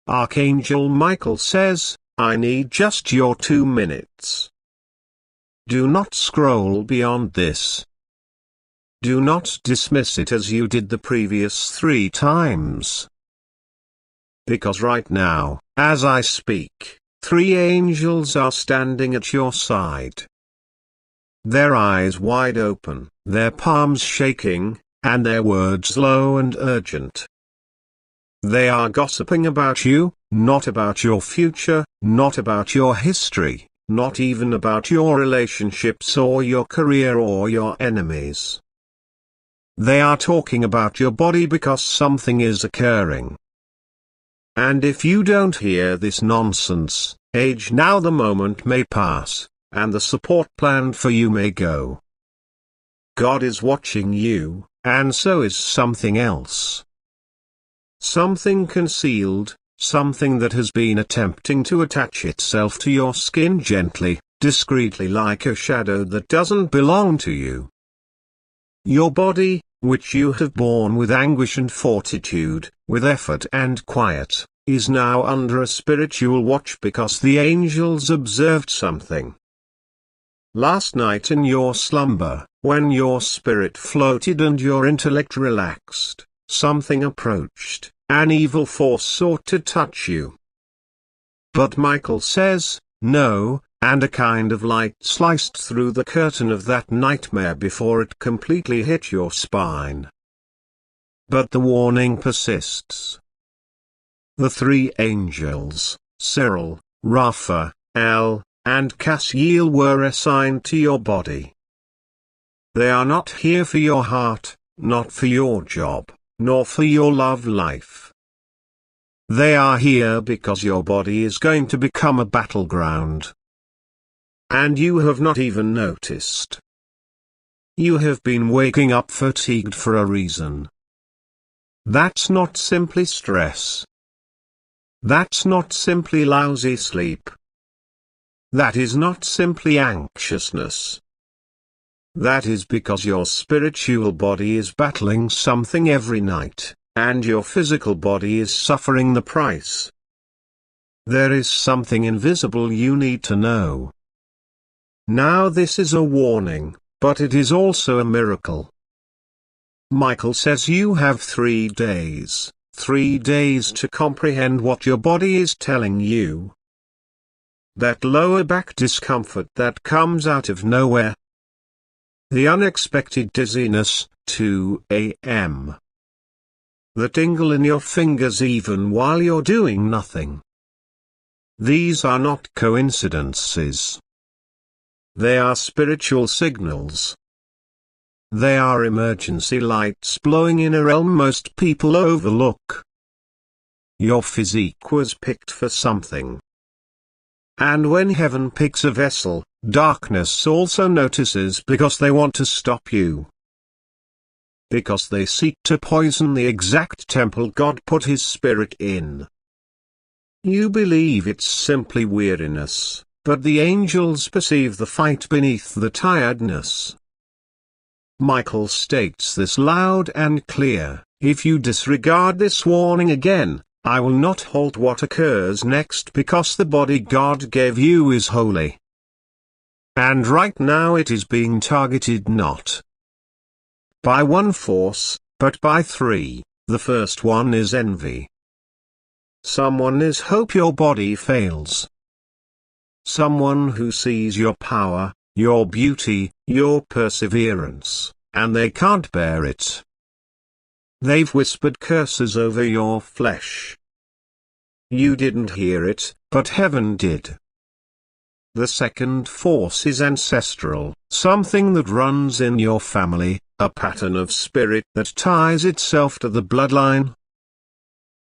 Archangel Michael says, I need just your 2 minutes. Do not scroll beyond this. Do not dismiss it as you did the previous 3 times. Because right now, as I speak, 3 angels are standing at your side. Their eyes wide open, their palms shaking, and their words low and urgent. They are gossiping about you, not about your future, not about your history, not even about your relationships or your career or your enemies. They are talking about your body because something is occurring. And if you don't hear this nonsense, age now, the moment may pass, and the support planned for you may go. God is watching you, and so is something else. Something concealed, something that has been attempting to attach itself to your skin gently, discreetly, like a shadow that doesn't belong to you. Your body, which you have borne with anguish and fortitude, with effort and quiet, is now under a spiritual watch because the angels observed something. Last night in your slumber, when your spirit floated and your intellect relaxed, something approached, an evil force sought to touch you. But Michael says, no, and a kind of light sliced through the curtain of that nightmare before it completely hit your spine. But the warning persists. The 3 angels, Cyril, Raphael, and Cassiel, were assigned to your body. They are not here for your heart, not for your job, nor for your love life. They are here because your body is going to become a battleground. And you have not even noticed. You have been waking up fatigued for a reason. That's not simply stress. That's not simply lousy sleep. That is not simply anxiousness. That is because your spiritual body is battling something every night, and your physical body is suffering the price. There is something invisible you need to know. Now this is a warning, but it is also a miracle. Michael says you have 3 days, 3 days to comprehend what your body is telling you. That lower back discomfort that comes out of nowhere. The unexpected dizziness, 2 a.m. The tingle in your fingers even while you're doing nothing. These are not coincidences. They are spiritual signals. They are emergency lights blowing in a realm most people overlook. Your physique was picked for something. And when heaven picks a vessel, darkness also notices because they want to stop you. Because they seek to poison the exact temple God put His Spirit in. You believe it's simply weariness, but the angels perceive the fight beneath the tiredness. Michael states this loud and clear, if you disregard this warning again, I will not halt what occurs next because the body God gave you is holy. And right now it is being targeted not by one force, but by 3. The first one is envy. Someone is hope your body fails. Someone who sees your power, your beauty, your perseverance, and they can't bear it. They've whispered curses over your flesh. You didn't hear it, but heaven did. The second force is ancestral, something that runs in your family, a pattern of spirit that ties itself to the bloodline.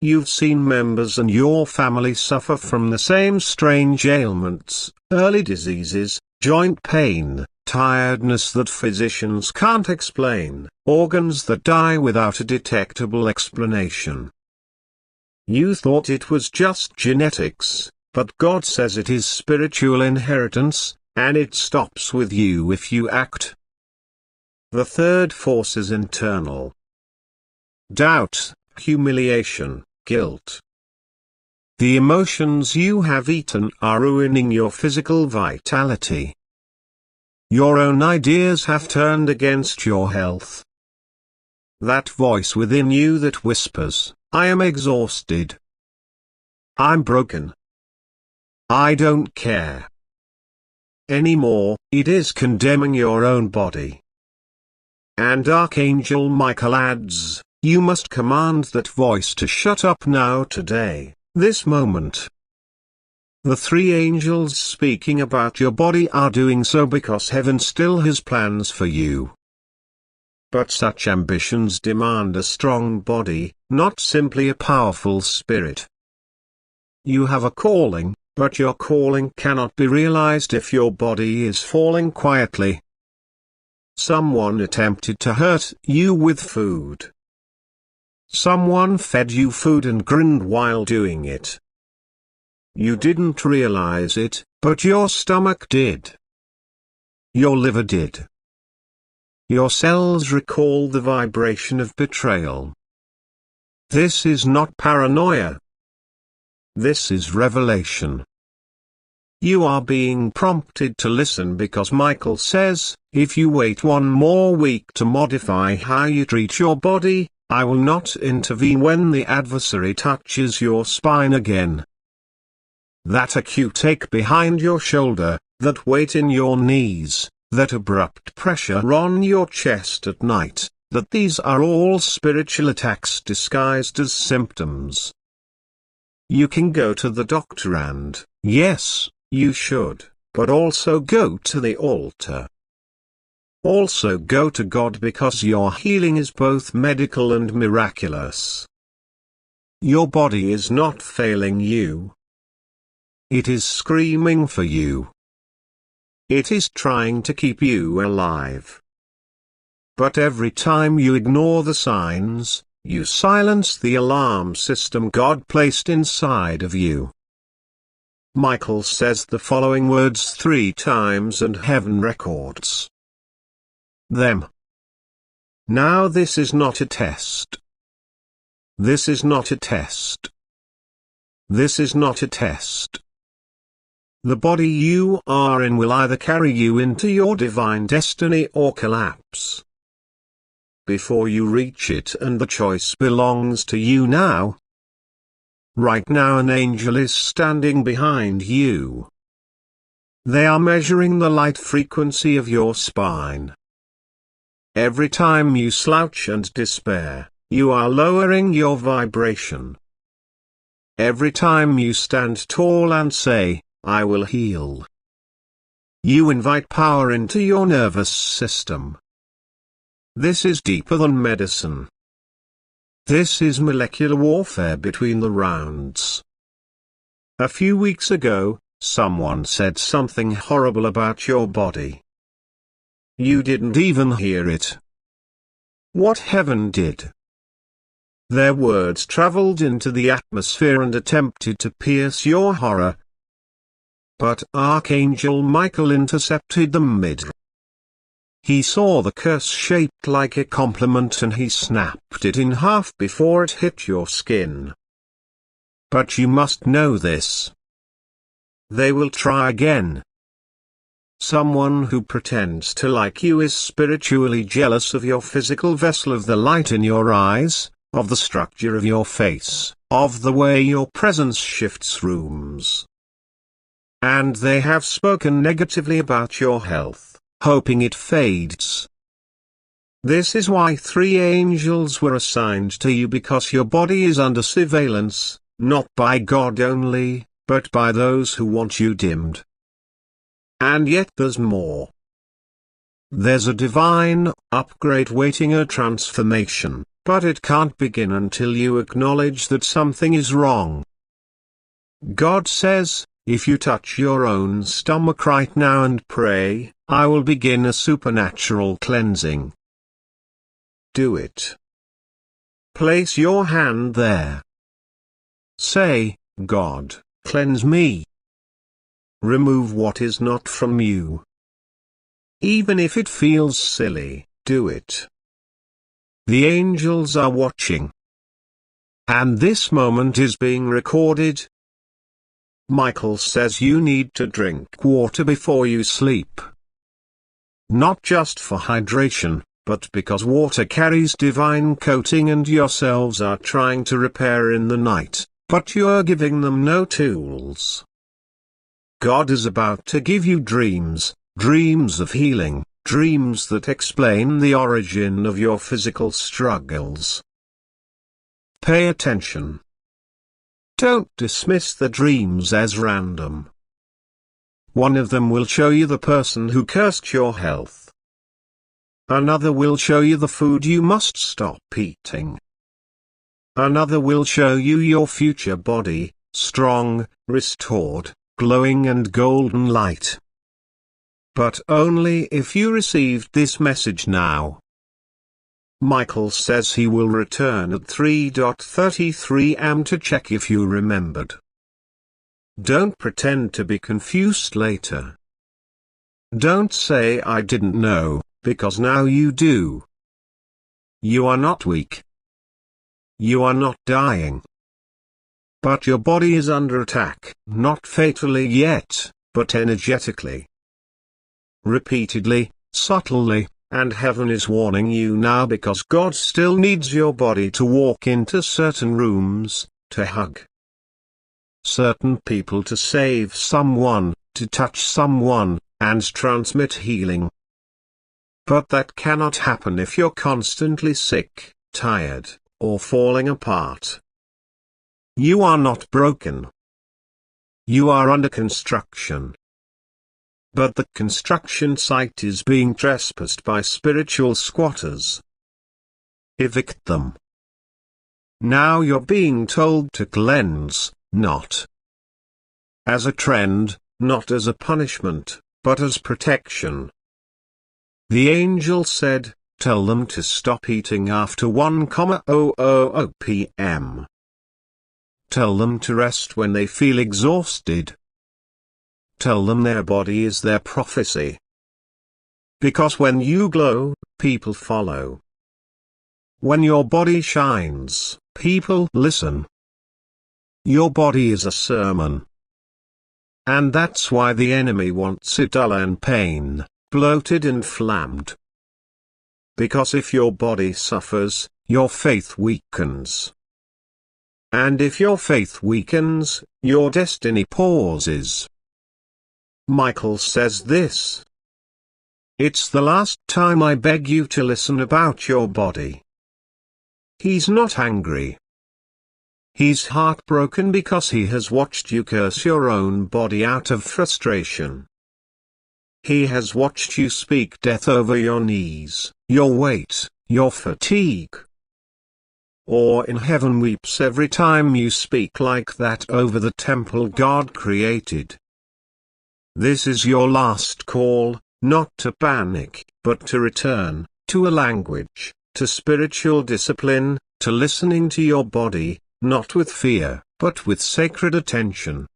You've seen members in your family suffer from the same strange ailments, early diseases, joint pain, tiredness that physicians can't explain, organs that die without a detectable explanation. You thought it was just genetics, but God says it is spiritual inheritance, and it stops with you if you act. The third force is internal. Doubt, humiliation, guilt. The emotions you have eaten are ruining your physical vitality. Your own ideas have turned against your health. That voice within you that whispers, "I am exhausted. I'm broken. I don't care anymore," it is condemning your own body. And Archangel Michael adds, you must command that voice to shut up now today, this moment. The three angels speaking about your body are doing so because heaven still has plans for you. But such ambitions demand a strong body, not simply a powerful spirit. You have a calling, but your calling cannot be realized if your body is falling quietly. Someone attempted to hurt you with food. Someone fed you food and grinned while doing it. You didn't realize it, but your stomach did. Your liver did. Your cells recall the vibration of betrayal. This is not paranoia. This is revelation. You are being prompted to listen because Michael says, if you wait one more week to modify how you treat your body, I will not intervene when the adversary touches your spine again. That acute ache behind your shoulder, that weight in your knees, that abrupt pressure on your chest at night, that these are all spiritual attacks disguised as symptoms. You can go to the doctor and, yes, you should, but also go to the altar. Also go to God because your healing is both medical and miraculous. Your body is not failing you. It is screaming for you. It is trying to keep you alive. But every time you ignore the signs, you silence the alarm system God placed inside of you. Michael says the following words 3 times and heaven records them. Now this is not a test. This is not a test. This is not a test. The body you are in will either carry you into your divine destiny or collapse before you reach it, and the choice belongs to you now. Right now an angel is standing behind you. They are measuring the light frequency of your spine. Every time you slouch and despair, you are lowering your vibration. Every time you stand tall and say, I will heal, you invite power into your nervous system. This is deeper than medicine. This is molecular warfare between the rounds. A few weeks ago, someone said something horrible about your body. You didn't even hear it. What heaven did? Their words traveled into the atmosphere and attempted to pierce your horror. But Archangel Michael intercepted them mid. He saw the curse shaped like a compliment and he snapped it in half before it hit your skin. But you must know this. They will try again. Someone who pretends to like you is spiritually jealous of your physical vessel, of the light in your eyes, of the structure of your face, of the way your presence shifts rooms. And they have spoken negatively about your health, hoping it fades. This is why 3 angels were assigned to you, because your body is under surveillance, not by God only, but by those who want you dimmed. And yet there's more. There's a divine upgrade waiting, a transformation, but it can't begin until you acknowledge that something is wrong. God says, if you touch your own stomach right now and pray, I will begin a supernatural cleansing. Do it. Place your hand there. Say, God, cleanse me. Remove what is not from you. Even if it feels silly, do it. The angels are watching. And this moment is being recorded, Michael says you need to drink water before you sleep. Not just for hydration, but because water carries divine coating and your cells are trying to repair in the night, but you're giving them no tools. God is about to give you dreams, dreams of healing, dreams that explain the origin of your physical struggles. Pay attention. Don't dismiss the dreams as random. One of them will show you the person who cursed your health. Another will show you the food you must stop eating. Another will show you your future body, strong, restored, glowing and golden light. But only if you received this message now. Michael says he will return at 3:33 am to check if you remembered. Don't pretend to be confused later. Don't say I didn't know, because now you do. You are not weak. You are not dying. But your body is under attack, not fatally yet, but energetically. Repeatedly, subtly, and heaven is warning you now because God still needs your body to walk into certain rooms, to hug certain people, to save someone, to touch someone, and transmit healing. But that cannot happen if you're constantly sick, tired, or falling apart. You are not broken. You are under construction. But the construction site is being trespassed by spiritual squatters. Evict them. Now you're being told to cleanse, not as a trend, not as a punishment, but as protection. The angel said, tell them to stop eating after 1:00 p.m. Tell them to rest when they feel exhausted. Tell them their body is their prophecy. Because when you glow, people follow. When your body shines, people listen. Your body is a sermon. And that's why the enemy wants it dull and pain, bloated and inflamed. Because if your body suffers, your faith weakens. And if your faith weakens, your destiny pauses. Michael says this. It's the last time I beg you to listen about your body. He's not angry. He's heartbroken because he has watched you curse your own body out of frustration. He has watched you speak death over your knees, your weight, your fatigue. Or in heaven weeps every time you speak like that over the temple God created. This is your last call, not to panic, but to return, to a language, to spiritual discipline, to listening to your body, not with fear, but with sacred attention.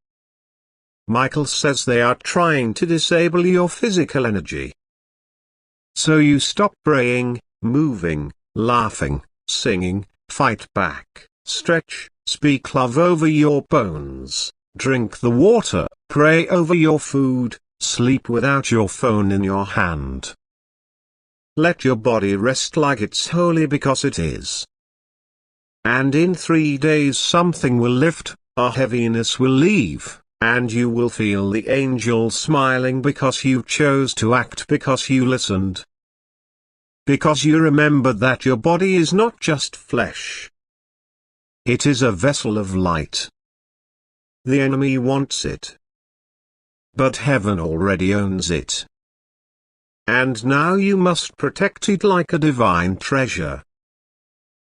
Michael says they are trying to disable your physical energy. So you stop praying, moving, laughing, singing, fight back, stretch, speak love over your bones, drink the water, pray over your food, sleep without your phone in your hand. Let your body rest like it's holy because it is. And in 3 days something will lift, a heaviness will leave, and you will feel the angel smiling because you chose to act, because you listened. Because you remembered that your body is not just flesh. It is a vessel of light. The enemy wants it. But heaven already owns it. And now you must protect it like a divine treasure.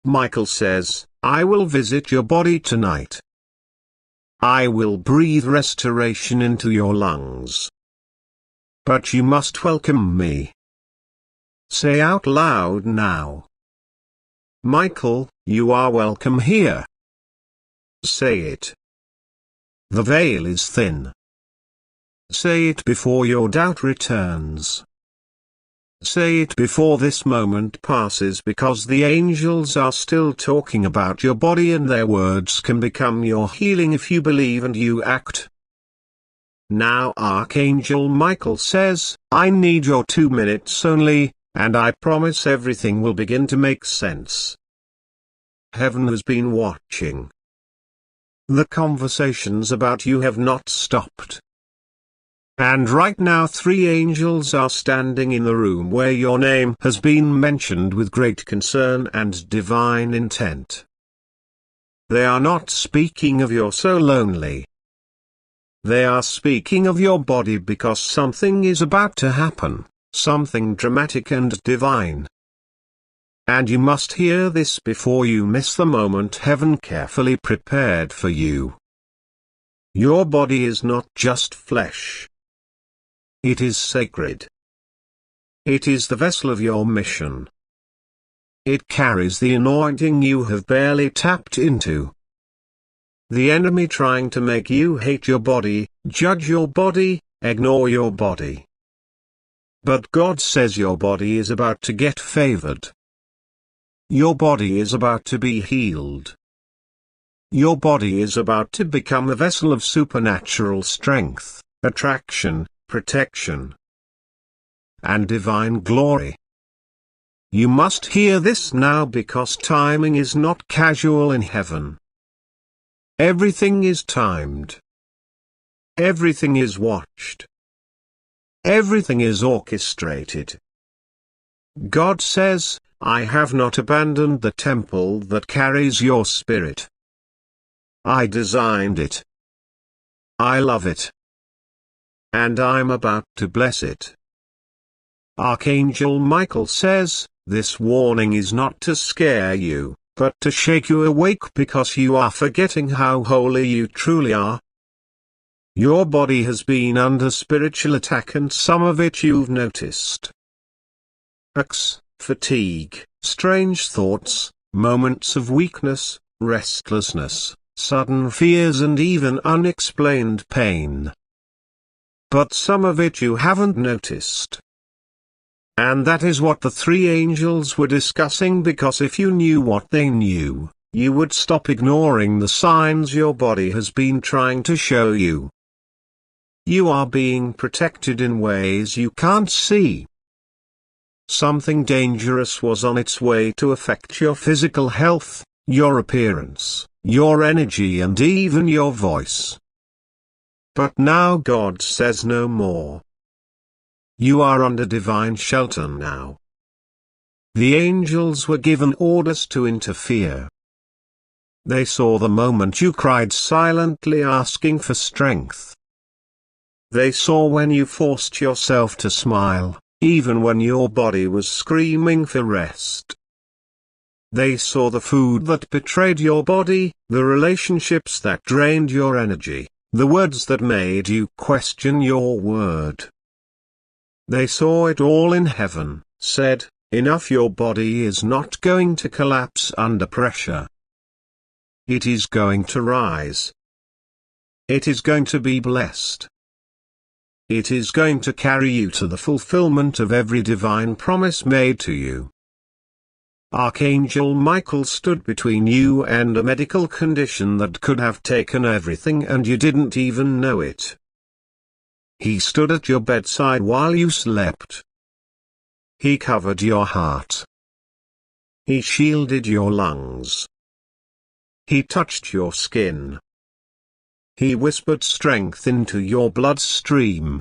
Michael says, I will visit your body tonight. I will breathe restoration into your lungs. But you must welcome me. Say out loud now. Michael, you are welcome here. Say it. The veil is thin. Say it before your doubt returns. Say it before this moment passes, because the angels are still talking about your body and their words can become your healing if you believe and you act. Now Archangel Michael says, I need your 2 minutes only, and I promise everything will begin to make sense. Heaven has been watching. The conversations about you have not stopped. And right now 3 angels are standing in the room where your name has been mentioned with great concern and divine intent. They are not speaking of you're so lonely. They are speaking of your body because something is about to happen, something dramatic and divine. And you must hear this before you miss the moment heaven carefully prepared for you. Your body is not just flesh. It is sacred. It is the vessel of your mission. It carries the anointing you have barely tapped into. The enemy trying to make you hate your body, judge your body, ignore your body. But God says your body is about to get favored. Your body is about to be healed. Your body is about to become a vessel of supernatural strength, attraction, protection, and divine glory. You must hear this now because timing is not casual in heaven. Everything is timed. Everything is watched. Everything is orchestrated. God says, I have not abandoned the temple that carries your spirit. I designed it. I love it. And I'm about to bless it. Archangel Michael says, this warning is not to scare you, but to shake you awake because you are forgetting how holy you truly are. Your body has been under spiritual attack and some of it you've noticed. Aches, fatigue, strange thoughts, moments of weakness, restlessness, sudden fears and even unexplained pain. But some of it you haven't noticed. And that is what the 3 angels were discussing because if you knew what they knew, you would stop ignoring the signs your body has been trying to show you. You are being protected in ways you can't see. Something dangerous was on its way to affect your physical health, your appearance, your energy and even your voice. But now God says no more. You are under divine shelter now. The angels were given orders to interfere. They saw the moment you cried silently asking for strength. They saw when you forced yourself to smile, even when your body was screaming for rest. They saw the food that betrayed your body, the relationships that drained your energy, the words that made you question your word. They saw it all in heaven, said, enough, your body is not going to collapse under pressure. It is going to rise. It is going to be blessed. It is going to carry you to the fulfillment of every divine promise made to you. Archangel Michael stood between you and a medical condition that could have taken everything and you didn't even know it. He stood at your bedside while you slept. He covered your heart. He shielded your lungs. He touched your skin. He whispered strength into your bloodstream.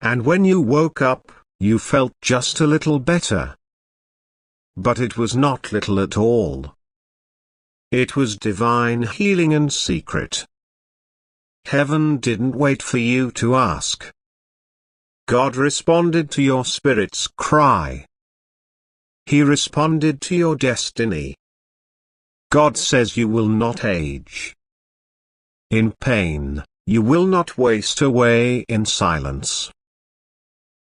And when you woke up, you felt just a little better. But it was not little at all. It was divine healing and secret. Heaven didn't wait for you to ask. God responded to your spirit's cry. He responded to your destiny. God says you will not age in pain, you will not waste away in silence.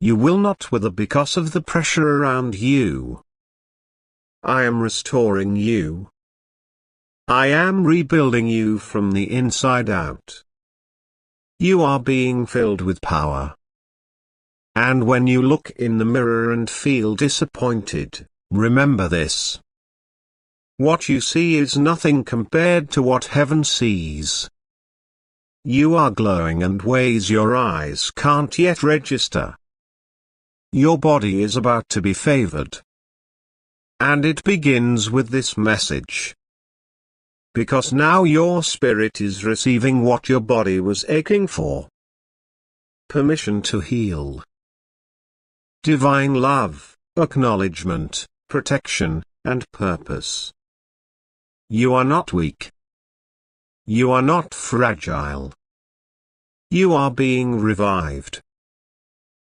You will not wither because of the pressure around you. I am restoring you. I am rebuilding you from the inside out. You are being filled with power. And when you look in the mirror and feel disappointed, remember this. What you see is nothing compared to what heaven sees. You are glowing in ways your eyes can't yet register. Your body is about to be favored. And it begins with this message. Because now your spirit is receiving what your body was aching for. Permission to heal. Divine love, acknowledgement, protection, and purpose. You are not weak. You are not fragile. You are being revived.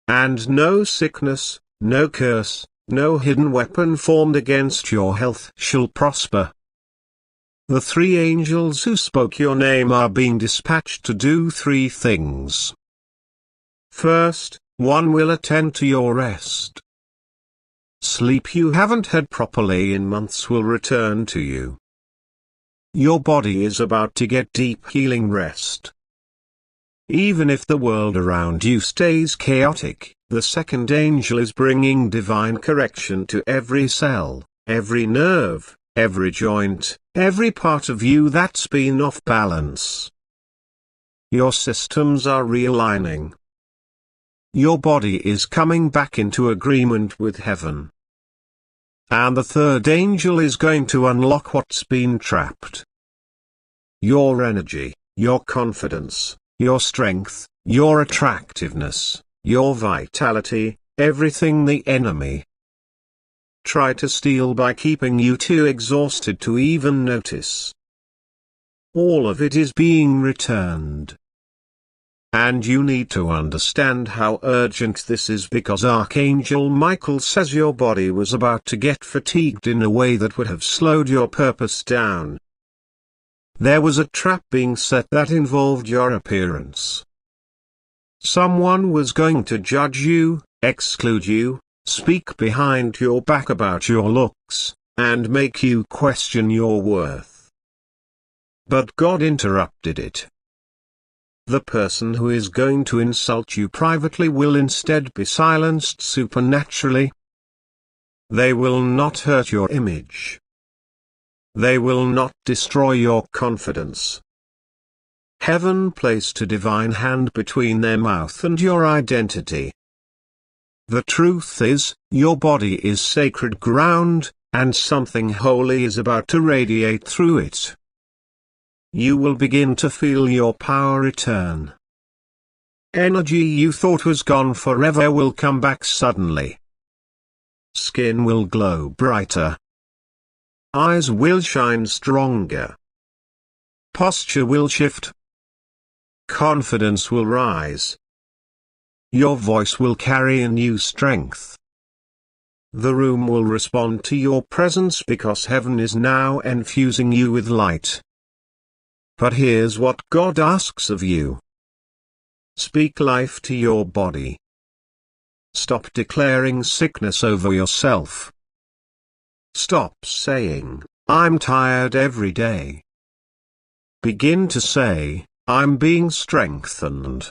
And no sickness, no curse, no hidden weapon formed against your health shall prosper. The 3 angels who spoke your name are being dispatched to do 3 things. First, one will attend to your rest. Sleep you haven't had properly in months will return to you. Your body is about to get deep healing rest. Even if the world around you stays chaotic, the second angel is bringing divine correction to every cell, every nerve, every joint, every part of you that's been off balance. Your systems are realigning. Your body is coming back into agreement with heaven. And the third angel is going to unlock what's been trapped. Your energy, your confidence, your strength, your attractiveness, your vitality, everything the enemy tried to steal by keeping you too exhausted to even notice. All of it is being returned. And you need to understand how urgent this is because Archangel Michael says your body was about to get fatigued in a way that would have slowed your purpose down. There was a trap being set that involved your appearance. Someone was going to judge you, exclude you, speak behind your back about your looks, and make you question your worth. But God interrupted it. The person who is going to insult you privately will instead be silenced supernaturally. They will not hurt your image. They will not destroy your confidence. Heaven placed a divine hand between their mouth and your identity. The truth is, your body is sacred ground, and something holy is about to radiate through it. You will begin to feel your power return. Energy you thought was gone forever will come back suddenly. Skin will glow brighter. Eyes will shine stronger. Posture will shift. Confidence will rise. Your voice will carry a new strength. The room will respond to your presence because heaven is now infusing you with light. But here's what God asks of you. Speak life to your body. Stop declaring sickness over yourself. Stop saying, "I'm tired every day." Begin to say, "I'm being strengthened."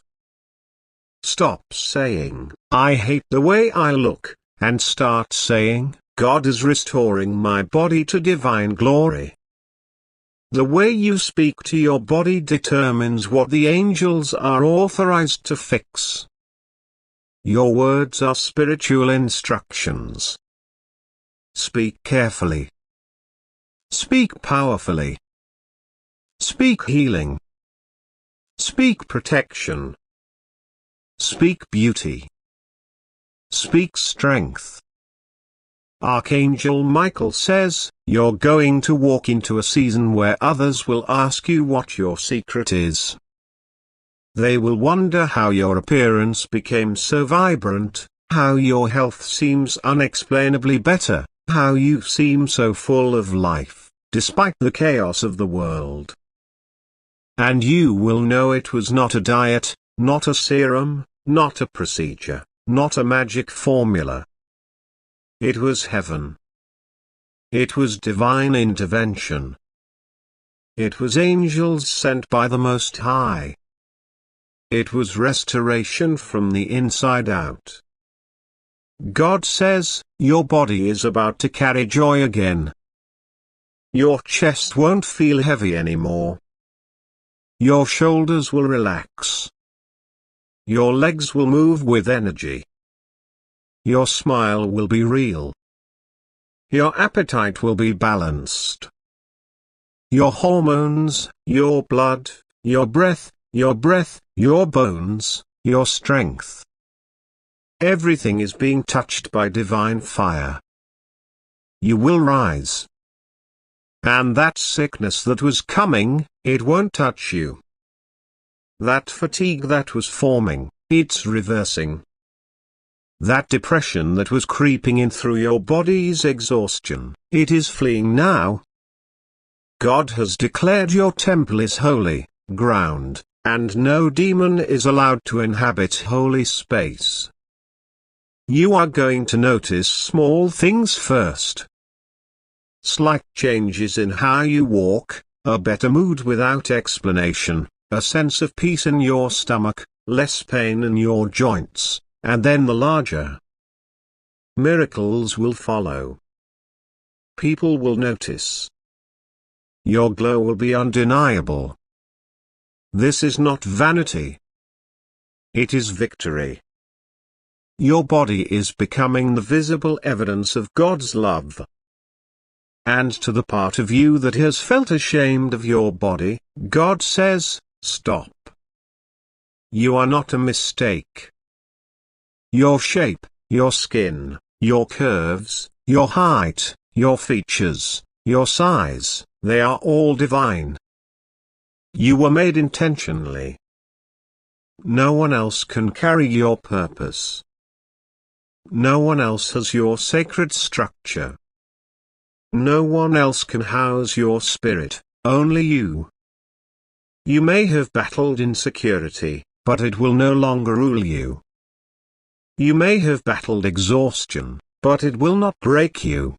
Stop saying, "I hate the way I look," and start saying, "God is restoring my body to divine glory." The way you speak to your body determines what the angels are authorized to fix. Your words are spiritual instructions. Speak carefully. Speak powerfully. Speak healing. Speak protection. Speak beauty. Speak strength. Archangel Michael says, you're going to walk into a season where others will ask you what your secret is. They will wonder how your appearance became so vibrant, how your health seems unexplainably better, how you seem so full of life, despite the chaos of the world. And you will know it was not a diet, not a serum, not a procedure, not a magic formula. It was heaven. It was divine intervention. It was angels sent by the Most High. It was restoration from the inside out. God says, your body is about to carry joy again. Your chest won't feel heavy anymore. Your shoulders will relax. Your legs will move with energy. Your smile will be real. Your appetite will be balanced. Your hormones, your blood, your breath, your bones, your strength. Everything is being touched by divine fire. You will rise. And that sickness that was coming, it won't touch you. That fatigue that was forming, it's reversing. That depression that was creeping in through your body's exhaustion, it is fleeing now. God has declared your temple is holy ground, and no demon is allowed to inhabit holy space. You are going to notice small things first. Slight changes in how you walk, a better mood without explanation, a sense of peace in your stomach, less pain in your joints, and then the larger miracles will follow. People will notice. Your glow will be undeniable. This is not vanity. It is victory. Your body is becoming the visible evidence of God's love. And to the part of you that has felt ashamed of your body, God says, stop. You are not a mistake. Your shape, your skin, your curves, your height, your features, your size, they are all divine. You were made intentionally. No one else can carry your purpose. No one else has your sacred structure. No one else can house your spirit, only you. You may have battled insecurity, but it will no longer rule you. You may have battled exhaustion, but it will not break you.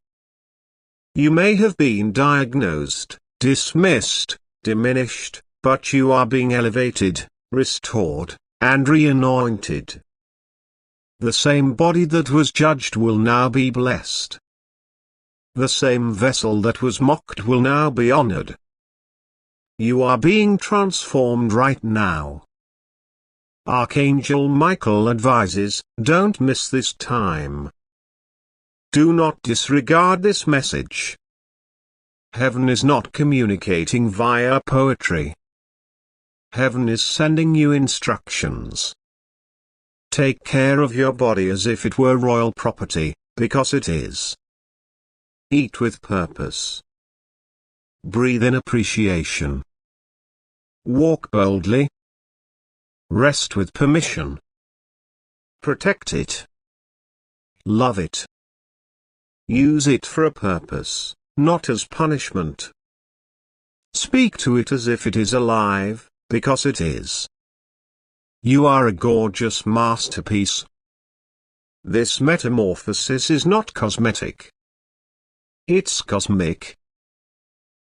You may have been diagnosed, dismissed, diminished, but you are being elevated, restored, and re-anointed. The same body that was judged will now be blessed. The same vessel that was mocked will now be honored. You are being transformed right now. Archangel Michael advises, don't miss this time. Do not disregard this message. Heaven is not communicating via poetry. Heaven is sending you instructions. Take care of your body as if it were royal property, because it is. Eat with purpose. Breathe in appreciation. Walk boldly. Rest with permission. Protect it. Love it. Use it for a purpose, not as punishment. Speak to it as if it is alive, because it is. You are a gorgeous masterpiece. This metamorphosis is not cosmetic. It's cosmic.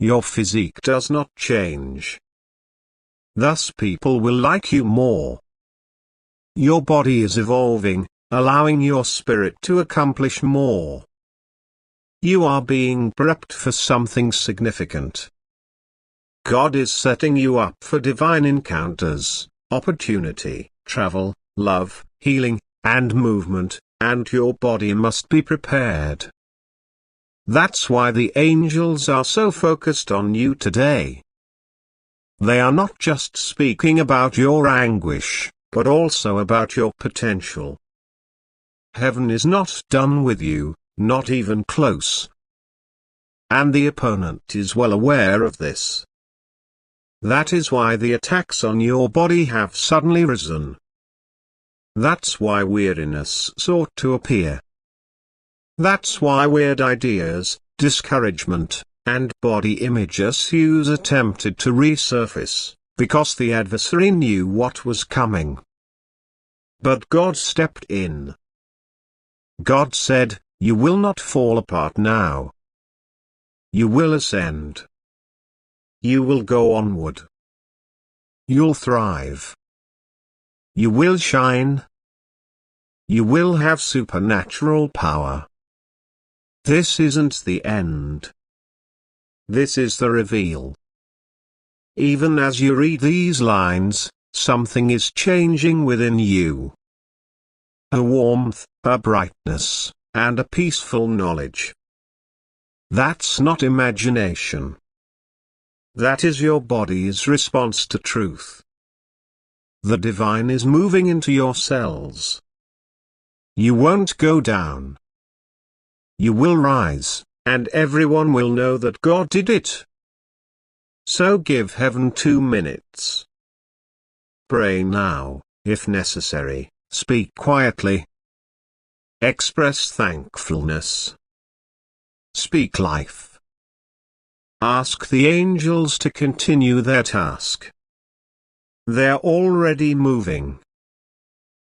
Your physique does not change. Thus people will like you more. Your body is evolving, allowing your spirit to accomplish more. You are being prepped for something significant. God is setting you up for divine encounters, opportunity, travel, love, healing, and movement, and your body must be prepared. That's why the angels are so focused on you today. They are not just speaking about your anguish, but also about your potential. Heaven is not done with you, not even close. And the opponent is well aware of this. That is why the attacks on your body have suddenly risen. That's why weariness sought to appear. That's why weird ideas, discouragement, and body image issues attempted to resurface, because the adversary knew what was coming. But God stepped in. God said, you will not fall apart now. You will ascend. You will go onward. You'll thrive. You will shine. You will have supernatural power. This isn't the end. This is the reveal. Even as you read these lines, something is changing within you. A warmth, a brightness, and a peaceful knowledge. That's not imagination. That is your body's response to truth. The divine is moving into your cells. You won't go down. You will rise, and everyone will know that God did it. So give heaven 2 minutes. Pray now, if necessary, speak quietly. Express thankfulness. Speak life. Ask the angels to continue their task. They're already moving.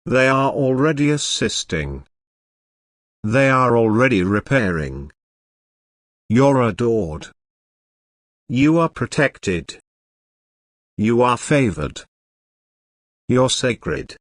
They are already assisting. They are already repairing. You're adored. You are protected. You are favored. You're sacred.